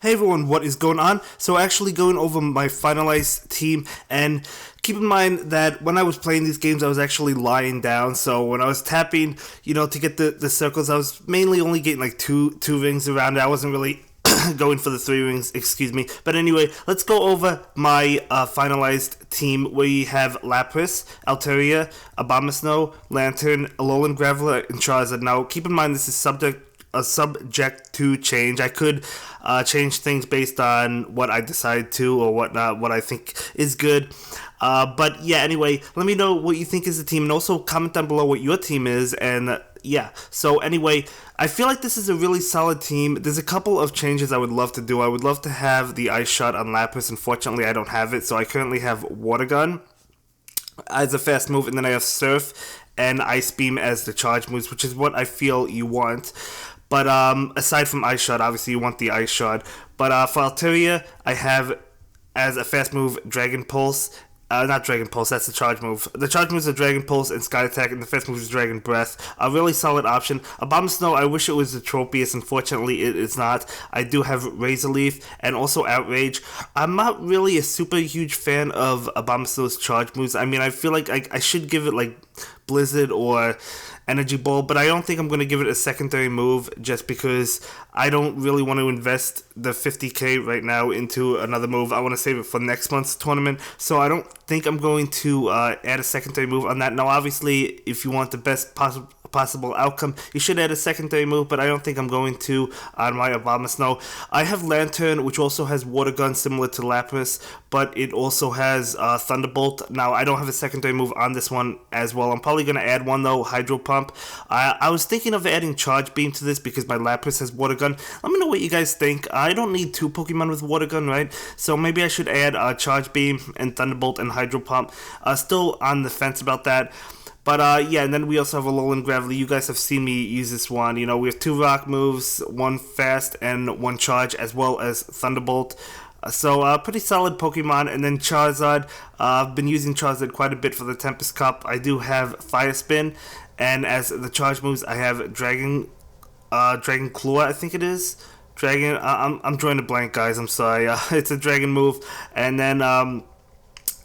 Hey everyone, what is going on? So actually going over my finalized team, and keep in mind that when I was playing these games I was actually lying down, so when I was tapping, to get the circles, I was mainly only getting like two rings around it. I wasn't really going for the three rings, excuse me. But anyway, let's go over my finalized team. We have Lapras, Altaria, Abomasnow, Lantern, Alolan Graveler, and Charizard. Now keep in mind this is subject to change. I could change things based on what I decide to or whatnot, what I think is good. But yeah, anyway, let me know what you think is the team, and also comment down below what your team is. And yeah, so anyway, I feel like this is a really solid team. There's a couple of changes I would love to do. I would love to have the Ice Shot on Lapras. Unfortunately, I don't have it, so I currently have Water Gun as a fast move, and then I have Surf and Ice Beam as the charge moves, which is what I feel you want. But aside from Ice Shot, obviously you want the Ice Shot. But for Altaria, I have as a fast move Dragon Pulse. Not Dragon Pulse, that's the charge move. The charge moves are Dragon Pulse and Sky Attack, and the fast move is Dragon Breath. A really solid option. Abomasnow, I wish it was a Tropius. Unfortunately, it is not. I do have Razor Leaf and also Outrage. I'm not really a super huge fan of Abomasnow's charge moves. I mean, I feel like I should give it like Blizzard or Energy Ball, but I don't think I'm going to give it a secondary move just because I don't really want to invest the 50k right now into another move. I want to save it for next month's tournament, so I don't think I'm going to add a secondary move on that. Now, obviously, if you want the best possible outcome, you should add a secondary move, but I don't think I'm going to on my Abomasnow. I have Lantern, which also has Water Gun similar to Lapras, but it also has Thunderbolt. Now, I don't have a secondary move on this one as well. I'm probably going to add one though, Hydro Pump. I was thinking of adding Charge Beam to this because my Lapras has Water Gun. Let me know what you guys think. I don't need two Pokemon with Water Gun, right? So maybe I should add Charge Beam and Thunderbolt and Hydro Pump. Still on the fence about that. But yeah, and then we also have Alolan Graveler. You guys have seen me use this one. We have two rock moves, one fast and one charge, as well as Thunderbolt. So pretty solid Pokemon. And then Charizard. I've been using Charizard quite a bit for the Tempest Cup. I do have Fire Spin, and as the charge moves, I have Dragon Claw, I think it is. Dragon. I'm drawing a blank, guys. I'm sorry. It's a Dragon move, and then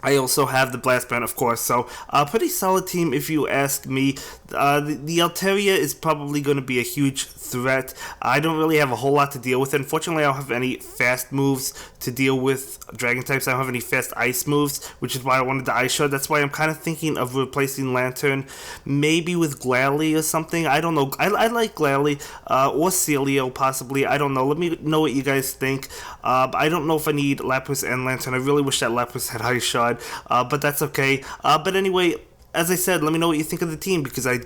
I also have the Blast Brand, of course, so a pretty solid team if you ask me. The Altaria is probably going to be a huge threat. I don't really have a whole lot to deal with. Unfortunately, I don't have any fast moves to deal with Dragon types. I don't have any fast Ice moves, which is why I wanted the Ice Shot. That's why I'm kind of thinking of replacing Lantern, maybe with Glalie or something. I don't know. I like Glalie, or Celio possibly. I don't know. Let me know what you guys think. I don't know if I need Lapras and Lantern. I really wish that Lapras had Ice Shot. But that's okay. But anyway, as I said, let me know what you think of the team, because I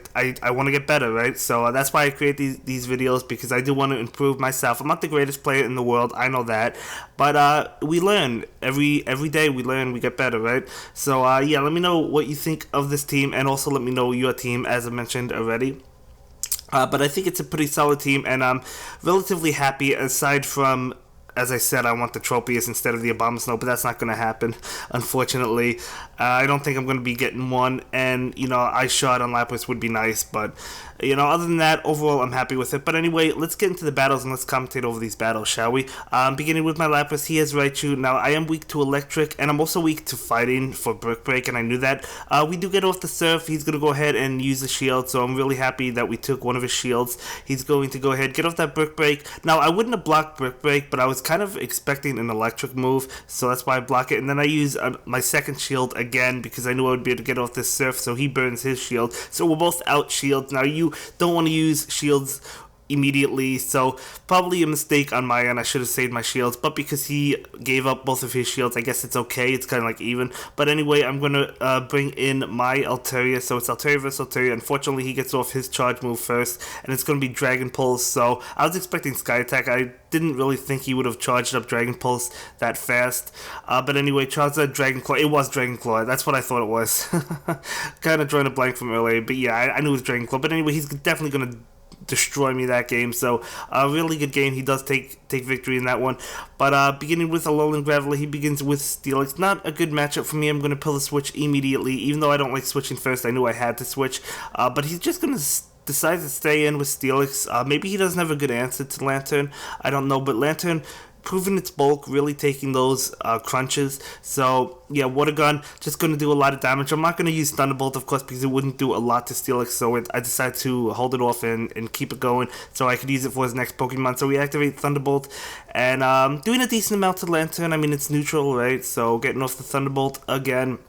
want to get better, right? So that's why I create these videos, because I do want to improve myself. I'm not the greatest player in the world, I know that, but we learn every day. We learn, we get better, right? So yeah, let me know what you think of this team, and also let me know your team, as I mentioned already. But I think it's a pretty solid team, and I'm relatively happy, aside from, as I said, I want the Tropius instead of the Abomasnow, but that's not going to happen, unfortunately. I don't think I'm going to be getting one, and, Ice Shot on Lapras would be nice, but, other than that, overall, I'm happy with it. But anyway, let's get into the battles, and let's commentate over these battles, shall we? Beginning with my Lapras, he has Raichu. Now, I am weak to Electric, and I'm also weak to Fighting for Brick Break, and I knew that. We do get off the Surf. He's going to go ahead and use the Shield, so I'm really happy that we took one of his Shields. He's going to go ahead, get off that Brick Break. Now, I wouldn't have blocked Brick Break, but I was kind of expecting an Electric move, so that's why I block it. And then I use my second Shield again, because I knew I would be able to get off this Surf, so he burns his Shield. So we're both out Shields. Now, you don't want to use Shields immediately, so probably a mistake on my end. I should have saved my shields, but because he gave up both of his shields, I guess it's okay. It's kind of like even. But anyway, I'm gonna bring in my Altaria. So it's Altaria versus Altaria. Unfortunately, he gets off his charge move first, and it's gonna be Dragon Pulse. So I was expecting Sky Attack. I didn't really think he would have charged up Dragon Pulse that fast. But anyway, Charizard, Dragon Claw. It was Dragon Claw. That's what I thought it was. Kind of drawing a blank from earlier, but yeah, I knew it was Dragon Claw. But anyway, he's definitely gonna destroy me that game. So a really good game. He does take victory in that one. But beginning with Alolan Graveler, he begins with Steelix. Not a good matchup for me. I'm going to pull the switch immediately, even though I don't like switching first. I knew I had to switch, but he's just going to decide to stay in with Steelix. Maybe he doesn't have a good answer to Lantern. I don't know, but Lantern proven its bulk, really taking those crunches. So yeah, water gun just going to do a lot of damage. I'm not going to use Thunderbolt, of course, because it wouldn't do a lot to Steelix, so I decided to hold it off and keep it going so I could use it for his next Pokemon. So we activate Thunderbolt, and doing a decent amount to Lantern. I mean, it's neutral, right? So getting off the Thunderbolt again.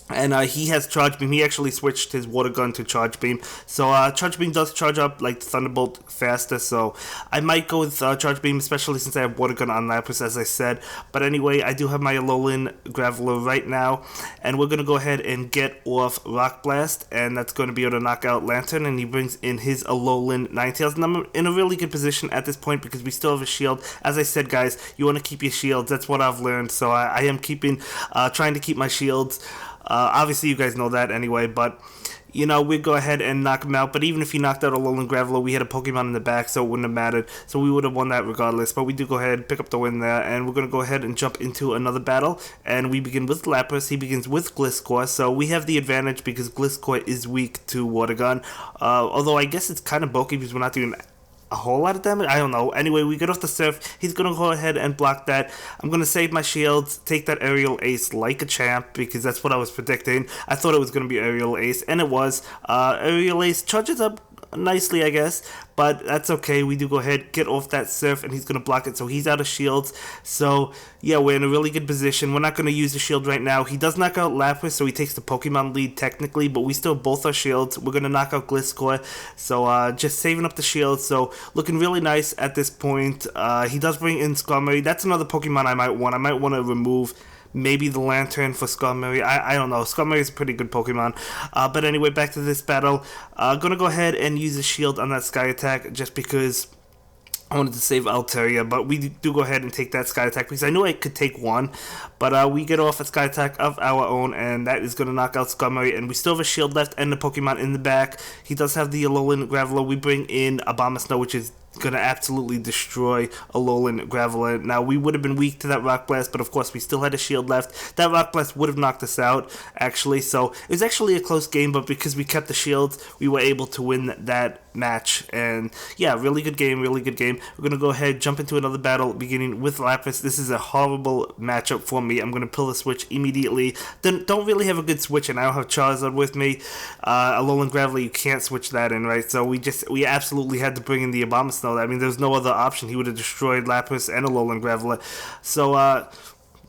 And he has Charge Beam. He actually switched his Water Gun to Charge Beam. So Charge Beam does charge up like the Thunderbolt faster. So I might go with Charge Beam, especially since I have Water Gun on Lapras, as I said. But anyway, I do have my Alolan Graveler right now. And we're going to go ahead and get off Rock Blast. And that's going to be able to knock out Lantern. And he brings in his Alolan Ninetales. And I'm in a really good position at this point because we still have a shield. As I said, guys, you want to keep your shields. That's what I've learned. So I am trying to keep my shields. Obviously, you guys know that anyway, but, you know, we'd go ahead and knock him out. But even if he knocked out Alolan Graveler, we had a Pokemon in the back, so it wouldn't have mattered. So we would have won that regardless. But we do go ahead and pick up the win there, and we're going to go ahead and jump into another battle. And we begin with Lapras. He begins with Gliscor, so we have the advantage because Gliscor is weak to Water Gun. Although I guess it's kind of bulky because we're not doing a whole lot of damage. I don't know. Anyway, we get off the surf. He's going to go ahead and block that. I'm going to save my shields, take that Aerial Ace like a champ, because that's what I was predicting. I thought it was going to be Aerial Ace, and it was. Aerial Ace charges up nicely, I guess, but that's okay. We do go ahead, get off that surf, and he's going to block it, so he's out of shields. So yeah, we're in a really good position. We're not going to use the shield right now. He does knock out Lapras, so he takes the Pokemon lead technically, but we still both are shields. We're going to knock out Gliscor, so just saving up the shields. So looking really nice at this point. He does bring in Skarmory. That's another Pokemon I might want. I might want to remove maybe the Lantern for Skarmory. I don't know. Skarmory is a pretty good Pokemon. But anyway, back to this battle. Gonna go ahead and use a shield on that Sky Attack just because I wanted to save Altaria, but we do go ahead and take that Sky Attack because I knew I could take one, but we get off a Sky Attack of our own, and that is going to knock out Skarmory, and we still have a shield left and the Pokemon in the back. He does have the Alolan Graveler. We bring in Abomasnow, which is going to absolutely destroy Alolan Graveler. Now, we would have been weak to that Rock Blast, but of course, we still had a shield left. That Rock Blast would have knocked us out, actually, so it was actually a close game, but because we kept the shields, we were able to win that match. And yeah, really good game, really good game. We're going to go ahead, jump into another battle, beginning with Lapras. This is a horrible matchup for me. I'm going to pull the switch immediately. Then don't really have a good switch, and I don't have Charizard with me. Alolan Graveler, you can't switch that in, right? So we absolutely had to bring in the Abomasnow. I mean, there's no other option. He would have destroyed Lapras and Alolan Graveler. So,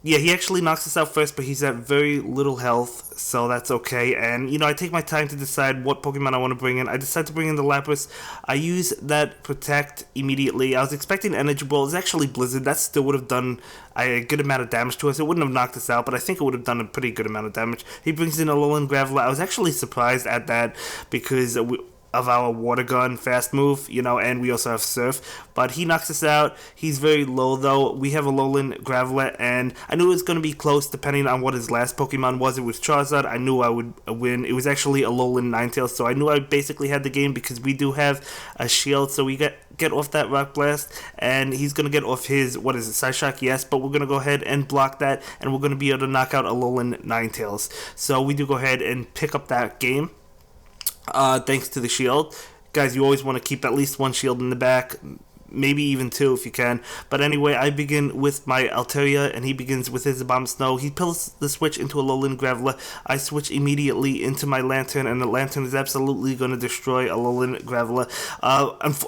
yeah, he actually knocks us out first, but he's at very little health, so that's okay. And, you know, I take my time to decide what Pokemon I want to bring in. I decide to bring in the Lapras. I use that Protect immediately. I was expecting Energy Ball. It's actually Blizzard. That still would have done a good amount of damage to us. It wouldn't have knocked us out, but I think it would have done a pretty good amount of damage. He brings in Alolan Graveler. I was actually surprised at that because of our Water Gun fast move, you know, and we also have Surf, but he knocks us out. He's very low though. We have Alolan Graveler, and I knew it was going to be close depending on what his last Pokemon was. It was Charizard. I knew I would win. It was actually Alolan Ninetales, so I knew I basically had the game because we do have a shield, so we get off that Rock Blast, and he's going to get off his, what is it, Psyshock? Yes, but we're going to go ahead and block that, and we're going to be able to knock out Alolan Ninetales. So we do go ahead and pick up that game. Thanks to the shield. Guys, you always want to keep at least one shield in the back, maybe even two if you can. But anyway, I begin with my Altaria, and he begins with his Abomasnow. He pulls the switch into Alolan Graveler. I switch immediately into my Lantern, and the Lantern is absolutely going to destroy Alolan Graveler.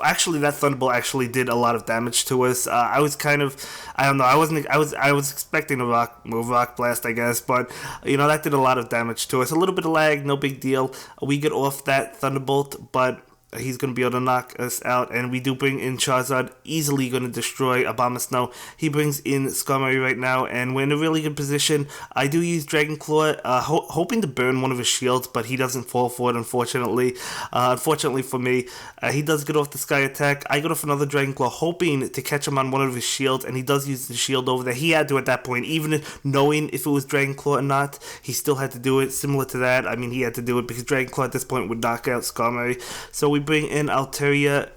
Actually, that Thunderbolt actually did a lot of damage to us. I was kind of, I don't know, I was expecting a rock blast, I guess, but you know, that did a lot of damage to us. A little bit of lag, no big deal. We get off that Thunderbolt, but he's going to be able to knock us out, and we do bring in Charizard, easily going to destroy Abomasnow. He brings in Skarmory right now, and we're in a really good position. I do use Dragon Claw, hoping to burn one of his shields, but he doesn't fall for it, unfortunately. Unfortunately for me, he does get off the Sky Attack. I get off another Dragon Claw, hoping to catch him on one of his shields, and he does use the shield over there. He had to at that point, even knowing if it was Dragon Claw or not, he still had to do it. Similar to that, I mean, he had to do it because Dragon Claw at this point would knock out Skarmory. So we bring in Altaria.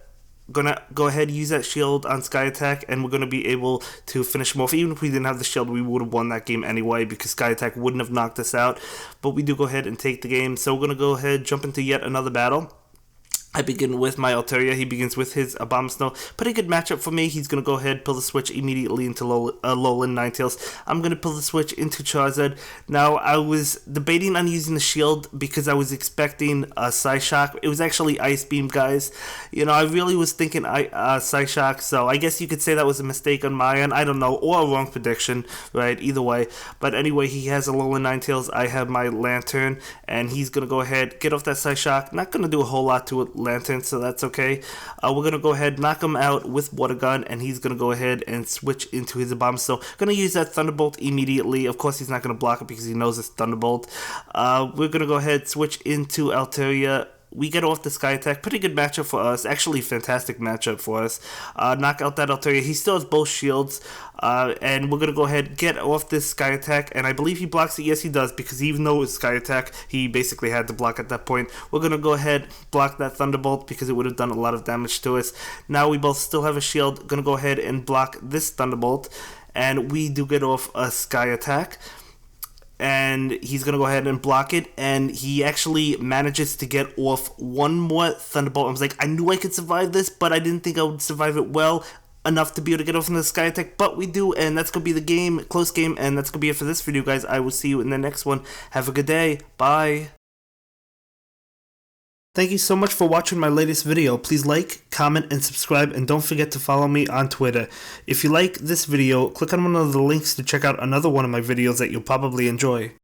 Gonna go ahead and use that shield on Sky Attack, and we're gonna be able to finish him off. Even if we didn't have the shield, we would have won that game anyway because Sky Attack wouldn't have knocked us out. But we do go ahead and take the game. So we're gonna go ahead, jump into yet another battle. I begin with my Altaria. He begins with his Abomasnow. Pretty good matchup for me. He's going to go ahead, pull the switch immediately into Alolan Ninetales. I'm going to pull the switch into Charizard. Now, I was debating on using the shield because I was expecting a Psyshock. It was actually Ice Beam, guys. You know, I really was thinking Psyshock, so I guess you could say that was a mistake on my end. I don't know, or a wrong prediction, right? Either way. But anyway, he has Alolan Ninetales. I have my Lantern, and he's going to go ahead, get off that Psyshock. Not going to do a whole lot to it. Lantern, so that's okay. We're gonna go ahead, knock him out with Water Gun, and he's gonna go ahead and switch into his Bomb. So gonna use that Thunderbolt immediately. Of course, he's not gonna block it because he knows it's Thunderbolt. We're gonna go ahead, switch into Altaria. We get off the Sky Attack. Pretty good matchup for us. Actually, fantastic matchup for us. Knock out that Altaria. He still has both shields. And we're going to go ahead, get off this Sky Attack. And I believe he blocks it. Yes, he does. Because even though it's Sky Attack, he basically had to block at that point. We're going to go ahead, block that Thunderbolt because it would have done a lot of damage to us. Now we both still have a shield. Going to go ahead and block this Thunderbolt. And we do get off a Sky Attack. And he's going to go ahead and block it, and he actually manages to get off one more Thunderbolt. I was like, I knew I could survive this, but I didn't think I would survive it well enough to be able to get off in the Sky Attack, but we do, and that's going to be the game, close game, and that's going to be it for this video, guys. I will see you in the next one. Have a good day. Bye. Thank you so much for watching my latest video. Please like, comment, and subscribe, and don't forget to follow me on Twitter. If you like this video, click on one of the links to check out another one of my videos that you'll probably enjoy.